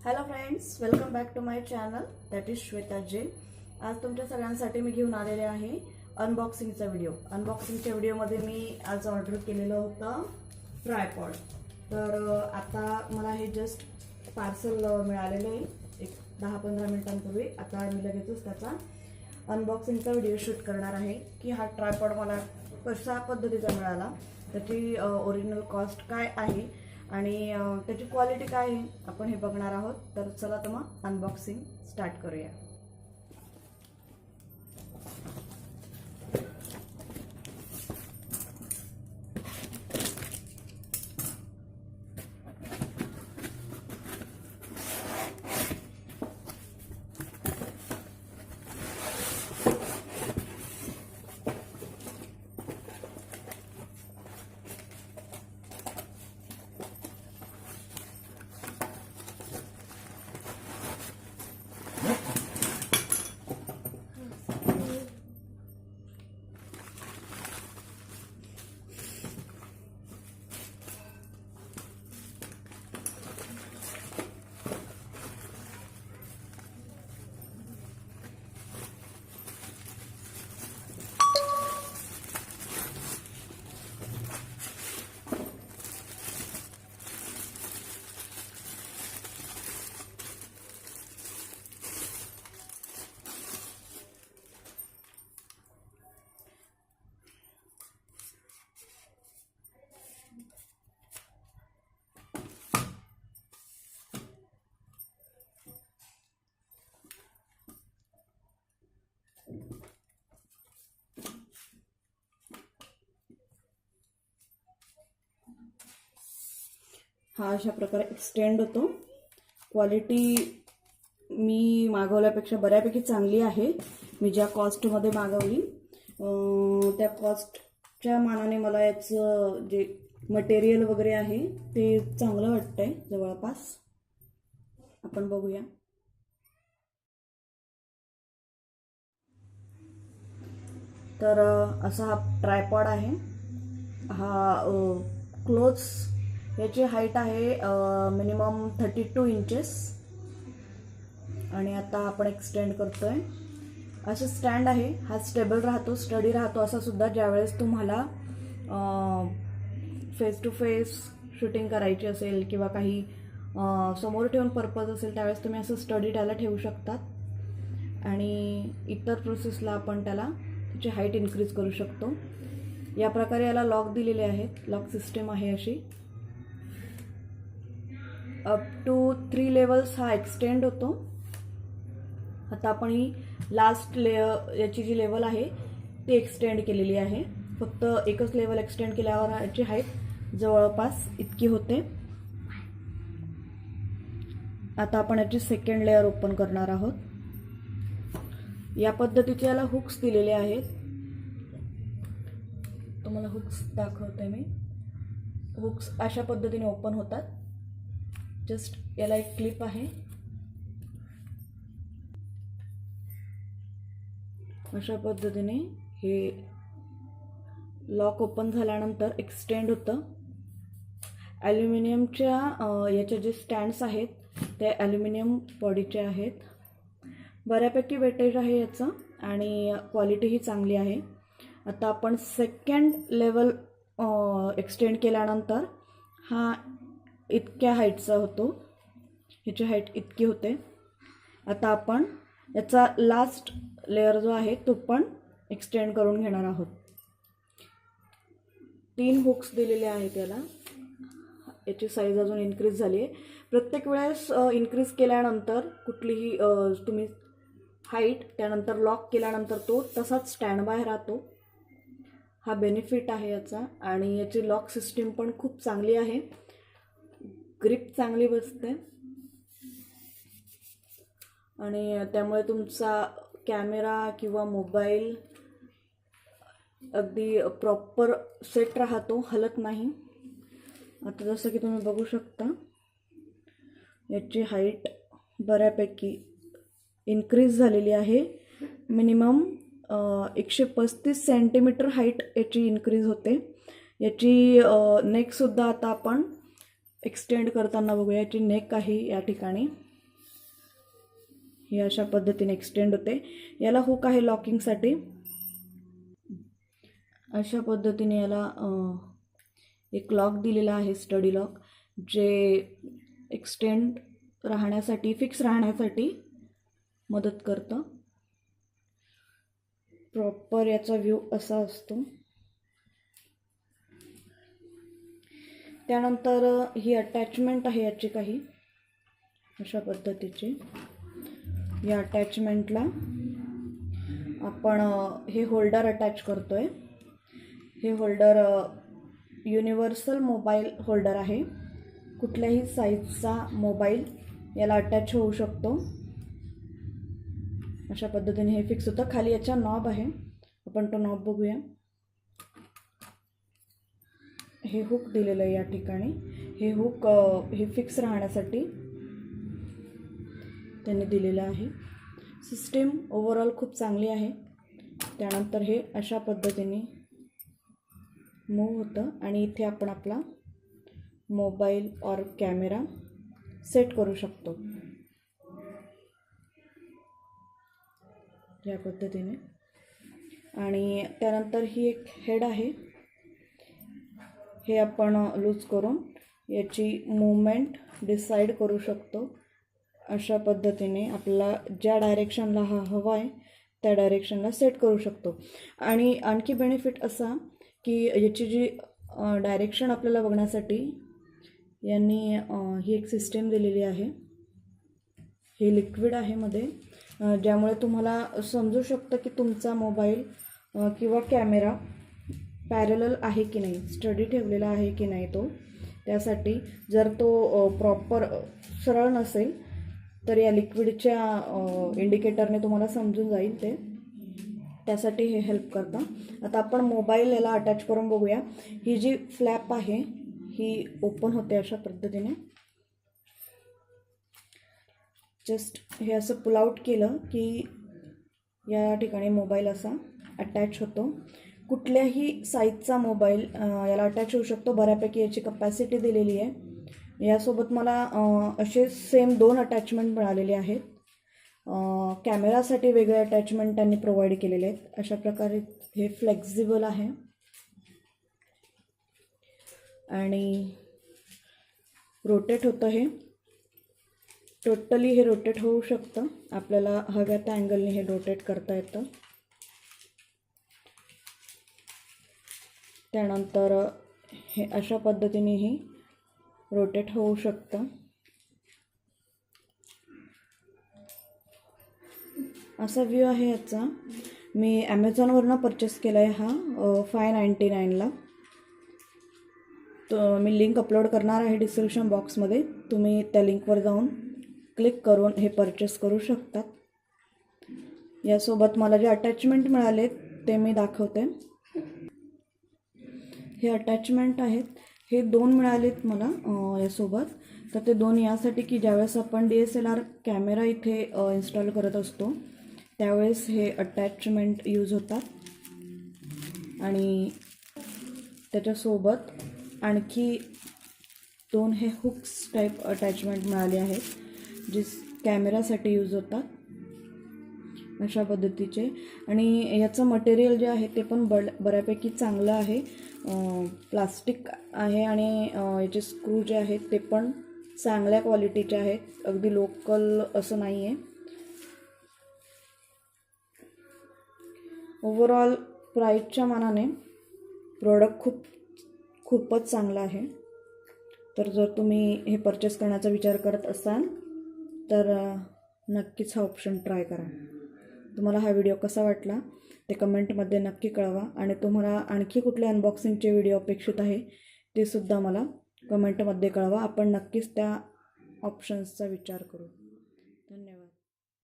Hello friends, welcome back to my channel that is Shweta J. आज तुमच्या सगळ्यांसाठी मी घेऊन आलेले आहे अनबॉक्सिंगचा व्हिडिओ. अनबॉक्सिंगच्या व्हिडिओमध्ये मी आज ऑर्डर केलेलं होतं ट्रायपॉड. तर आता मला हे जस्ट पार्सल मिळालेलं आहे एक 10-15 मिनिटांपूर्वी. आता मी लगेचच त्याचा अनबॉक्सिंगचा व्हिडिओ शूट करणार आहे की हा ट्रायपॉड मला कशा पद्धतीचा मिळाला, त्याची ओरिजिनल कॉस्ट काय आहे आणि त्याची क्वालिटी काय आहे आपण हे बघणार आहोत. तर चला तर मग अनबॉक्सिंग स्टार्ट करूया. हा अशा प्रकारे एक्सटेंड होतो. क्वालिटी मी मागवल्यापेक्षा बऱ्यापैकी चांगली आहे. मी ज्या कॉस्टमध्ये मागवली त्या कॉस्टच्या मानाने मला याचं जे मटेरियल वगैरे आहे ते चांगलं वाटतंय जवळपास. आपण बघूया. तर असा हा ट्रायपॉड आहे. हा क्लोज याची हाईट आहे मिनिमम 32 इंचेस. आणि आता आपण एक्सटेंड करतोय. असं स्टँड आहे. हा स्टेबल राहतो, स्टडी राहतो असा सुद्धा. ज्यावेळेस तुम्हाला फेस टू फेस शूटिंग करायची असेल किंवा काही समोर ठेवून पर्पज असेल त्यावेळेस तुम्ही असं स्टडी त्याला ठेवू शकतात. आणि इतर प्रोसेसला आपण त्याला त्याची हाईट इन्क्रीज करू शकतो. या प्रकारे याला लॉक दिलेले आहेत. लॉक सिस्टीम आहे अशी. अप टू 3 लेवल्स हा एक्सटेंड होतो. आता आपण ही लास्ट याची जी लेवल आहे ती एक्सटेंड केलेली आहे. फक्त एकच लेवल एक्सटेंड केल्यावर याची हाईट जवळपास इतकी होते. आता आपण याची सेकंड लेअर ओपन करणार आहोत. या पद्धतीचे याला हुक्स दिलेले आहेत. तुम्हाला हुक्स दाखवते मी. हुक्स अशा पद्धतीने ओपन होतात. जस्ट याला एक क्लिप आहे. अशा पद्धतीने हे लॉक ओपन झाल्यानंतर एक्सटेंड होतं. ॲल्युमिनियमच्या याचे जे स्टँड्स आहेत ते ॲल्युमिनियम बॉडीचे आहेत. बऱ्यापैकी वेटेज आहे याचं आणि क्वालिटीही चांगली आहे. आता आपण सेकंड लेवल एक्सटेंड केल्यानंतर हा इतक्या हाईटचा होतो. ह्याची हाईट इतकी होते. आता आपण याचा लास्ट लेअर जो आहे तो पण एक्सटेंड करून घेणार आहोत. 3 हुक्स दिलेले आहेत याला. याची साईज अजून इन्क्रीज झाली आहे. प्रत्येक वेळेस इन्क्रीज केल्यानंतर कुठलीही तुम्ही हाईट त्यानंतर लॉक केल्यानंतर तो तसाच स्टँड बाय राहतो. हा बेनिफिट आहे याचा. आणि याची लॉक सिस्टीम पण खूप चांगली आहे. ग्रिप चांगली बसते आणि त्यामुळे तुमचा कॅमेरा किंवा मोबाईल अगदी प्रॉपर सेट राहतो, हलत नाही. आता जसं की तुम्ही बघू शकता याची हाईट बऱ्यापैकी इन्क्रीज झालेली आहे. मिनिमम 135 सेंटीमीटर हाईट याची इन्क्रीज होते. याची नेकसुद्धा आता आपण एक्सटेंड करताना बघूया. याची नेक आहे या ठिकाणी हे अशा पद्धतीने एक्सटेंड होते. याला हुक आहे लॉकिंगसाठी. अशा पद्धतीने याला एक लॉक दिलेला आहे, स्टडी लॉक, जे एक्सटेंड राहण्यासाठी, फिक्स राहण्यासाठी मदत करतं. प्रॉपर याचा व्ह्यू असा असतो. त्यानंतर ही अटॅचमेंट आहे याची काही अशा पद्धतीची. या अटॅचमेंटला आपण हे होल्डर अटॅच करतोय. हे होल्डर युनिव्हर्सल मोबाईल होल्डर आहे. कुठल्याही साईजचा मोबाईल याला अटॅच होऊ शकतो. अशा पद्धतीने हे फिक्स होतं. खाली याचा नॉब आहे, आपण तो नॉब बघूया. हे हुक दिलेलं आहे या ठिकाणी. हे हुक हे फिक्स राहण्यासाठी त्यांनी दिलेलं आहे. सिस्टीम ओव्हरऑल खूप चांगली आहे. त्यानंतर हे अशा पद्धतीने मूव होतं आणि इथे आपण आपला मोबाईल और कॅमेरा सेट करू शकतो या पद्धतीने. आणि त्यानंतर ही एक हेड आहे. हे आपण लूज करून याची मूवमेंट डिसाईड करू शकतो. अशा पद्धतीने आपल्याला ज्या डायरेक्शनला हा हवा आहे त्या डायरेक्शनला सेट करू शकतो. आणि आणखी बेनिफिट असा की याची जी डायरेक्शन आपल्याला बघण्यासाठी यांनी ही एक सिस्टीम दिलेली आहे. हे लिक्विड आहे मध्ये, ज्यामुळे तुम्हाला समजू शकतं की तुमचा मोबाईल किंवा कॅमेरा पॅरलल आहे की नाही, स्टडी ठेवलेला आहे की नाही तो. त्यासाठी जर तो प्रॉपर सरळ नसेल तर या लिक्विडच्या इंडिकेटरने तुम्हाला समजून जाईल ते. त्यासाठी हे हेल्प करतं. आता आपण मोबाईल याला अटॅच करून बघूया. ही जी फ्लॅप आहे ही ओपन होते अशा पद्धतीने. जस्ट हे असं पुल आउट केलं की या ठिकाणी मोबाईल असा अटॅच होतो. कुठल्याही साईजचा मोबाईल याला अटॅच होऊ शकतो. बऱ्यापैकी याची कपॅसिटी दिलेली आहे. यासोबत मला असे सेम 2 अटॅचमेंट मिळालेले आहेत. कॅमेरासाठी वेगळे अटॅचमेंट त्यांनी प्रोव्हाइड केलेले आहेत. अशा प्रकारे हे फ्लेक्झिबल आहे आणि रोटेट होतं. हे टोटली हे रोटेट होऊ शकतं. आपल्याला हव्या त्या अँगलने हे रोटेट करता येतं. त्यानंतर हे अशा पद्धतीनेही रोटेट होऊ शकतं. असा व्ह्यू आहे याचा. मी ॲमेझॉनवरनं परचेस केला आहे हा $599ला. तर मी लिंक अपलोड करणार आहे डिस्क्रिप्शन बॉक्समध्ये. तुम्ही त्या लिंकवर जाऊन क्लिक करून हे परचेस करू शकतात. यासोबत मला जे अटॅचमेंट मिळाले ते मी दाखवते. हे अटॅचमेंट आहेत, हे 2 मिळालेत मला यासोबत. तर ते 2 यासाठी की ज्यावेळेस आपण DSLR कॅमेरा इथे इन्स्टॉल करत असतो त्यावेळेस हे अटॅचमेंट यूज होतात. आणि त्याच्यासोबत आणखी 2 हे हुक्स टाईप अटॅचमेंट मिळाले आहेत जे कॅमेरासाठी यूज होतात अशा पद्धतीचे. आणि याचं मटेरियल जे आहे ते पण बऱ्यापैकी चांगलं आहे. प्लास्टिक आहे आणि याचे स्क्रू जे आहेत ते पण चांगल्या क्वालिटीचे आहेत, अगदी लोकल असं नाही आहे. ओव्हरऑल प्राईसच्या मानाने प्रोडक्ट खूपच चांगला आहे. तर जर तुम्ही हे परचेस करण्याचा विचार करत असाल तर नक्कीच हा ऑप्शन ट्राय करा. तुम्हाला हा व्हिडिओ कसा वाटला ते कमेंटमध्ये नक्की कळवा. आणि तुम्हाला आणखी कुठले अनबॉक्सिंगचे व्हिडिओ अपेक्षित आहे ते सुद्धा मला कमेंटमध्ये कळवा. आपण नक्कीच त्या ऑप्शन्सचा विचार करू.